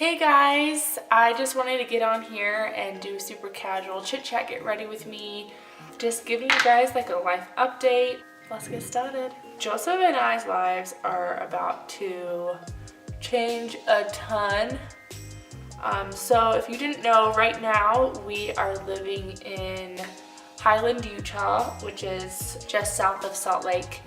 Hey guys, I just wanted to get on here and do super casual chit chat, get ready with me. Just giving you guys like a life update. Let's get started. Joseph and I's lives are about to change a ton. So if you didn't know, right now we are living in Highland, Utah, which is just south of Salt Lake,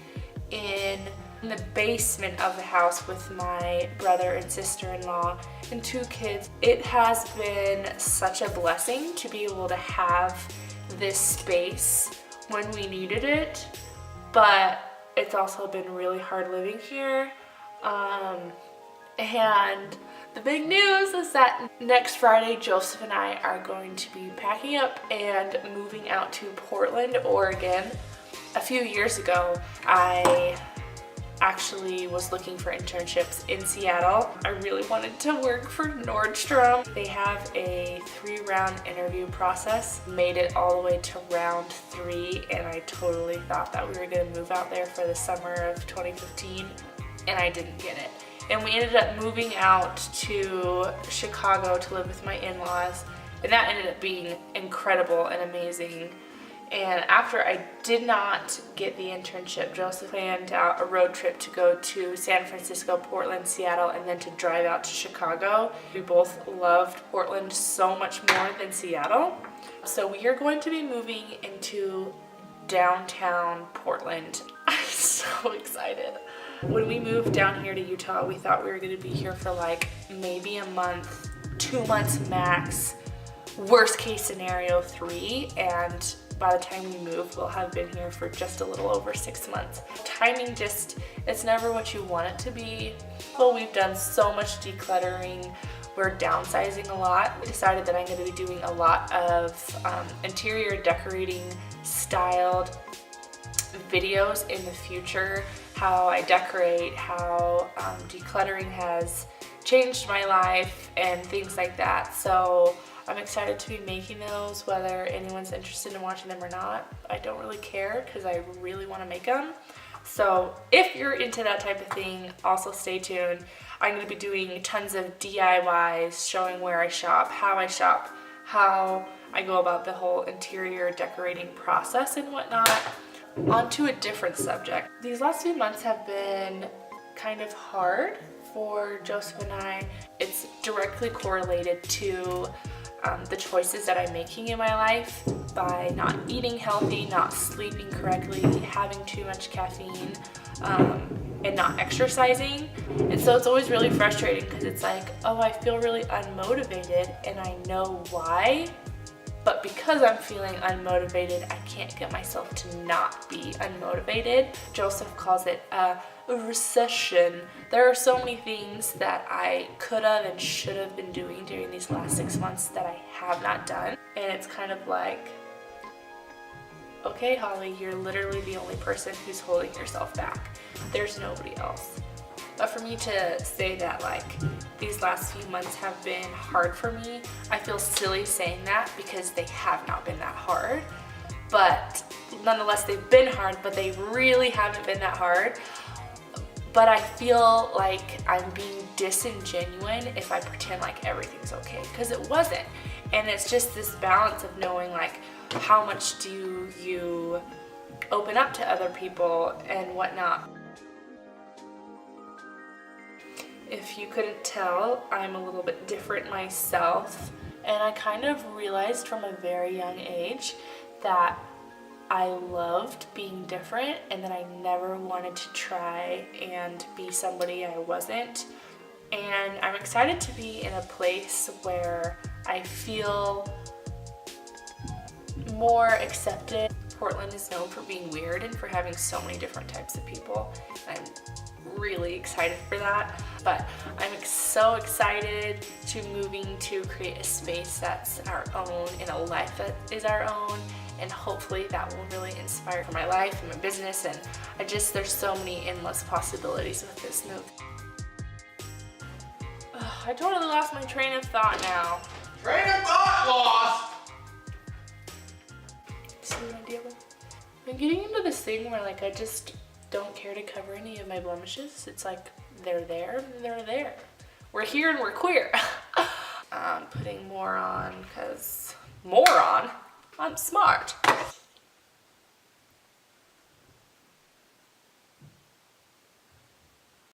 in the basement of the house with my brother and sister-in-law and 2 kids. It has been such a blessing to be able to have this space when we needed it, but it's also been really hard living here. And the big news is that next Friday, Joseph and I are going to be packing up and moving out to Portland, Oregon. A few years ago, I actually was looking for internships in Seattle. I really wanted to work for Nordstrom. They have a 3-round interview process. Made it all the way to round 3, and I totally thought that we were gonna move out there for the summer of 2015, and I didn't get it. And we ended up moving out to Chicago to live with my in-laws, and that ended up being incredible and amazing. And after I did not get the internship, Joseph planned out a road trip to go to San Francisco, Portland, Seattle, and then to drive out to Chicago. We both loved Portland so much more than Seattle. So we are going to be moving into downtown Portland. I'm so excited. When we moved down here to Utah, we thought we were going to be here for like maybe a month, 2 months max. Worst case scenario 3, and by the time we move, we'll have been here for just a little over 6 months. Timing it's never what you want it to be. Well, we've done so much decluttering. We're downsizing a lot. We decided that I'm going to be doing a lot of interior decorating styled videos in the future. How I decorate, how decluttering has changed my life and things like that. So I'm excited to be making those, whether anyone's interested in watching them or not. I don't really care because I really want to make them. So if you're into that type of thing, also stay tuned. I'm going to be doing tons of DIYs, showing where I shop, how I go about the whole interior decorating process and whatnot. On to a different subject. These last few months have been kind of hard for Joseph and I. It's directly correlated to the choices that I'm making in my life by not eating healthy, not sleeping correctly, having too much caffeine, and not exercising. And so it's always really frustrating because it's like, oh, I feel really unmotivated and I know why, but because I'm feeling unmotivated, I can't get myself to not be unmotivated. Joseph calls it a recession. There are so many things that I could have and should have been doing during these last 6 months that I have not done. And it's kind of like, okay, Holly, you're literally the only person who's holding yourself back. There's nobody else. But for me to say that like these last few months have been hard for me, I feel silly saying that because they have not been that hard. But nonetheless, they've been hard, but they really haven't been that hard. But I feel like I'm being disingenuous if I pretend like everything's okay, because it wasn't. And it's just this balance of knowing like how much do you open up to other people and whatnot. If you couldn't tell, I'm a little bit different myself, and I kind of realized from a very young age that I loved being different and that I never wanted to try and be somebody I wasn't. And I'm excited to be in a place where I feel more accepted. Portland is known for being weird and for having so many different types of people. I'm really excited for that, but I'm so excited to moving to create a space that's our own in a life that is our own, and hopefully that will really inspire for my life and my business. And there's so many endless possibilities with this move. I totally lost my train of thought now. Train of thought lost! See what I'm dealing? I'm getting into this thing where like I just don't care to cover any of my blemishes. It's like they're there and they're there. We're here and we're queer. putting more on because more on. I'm smart.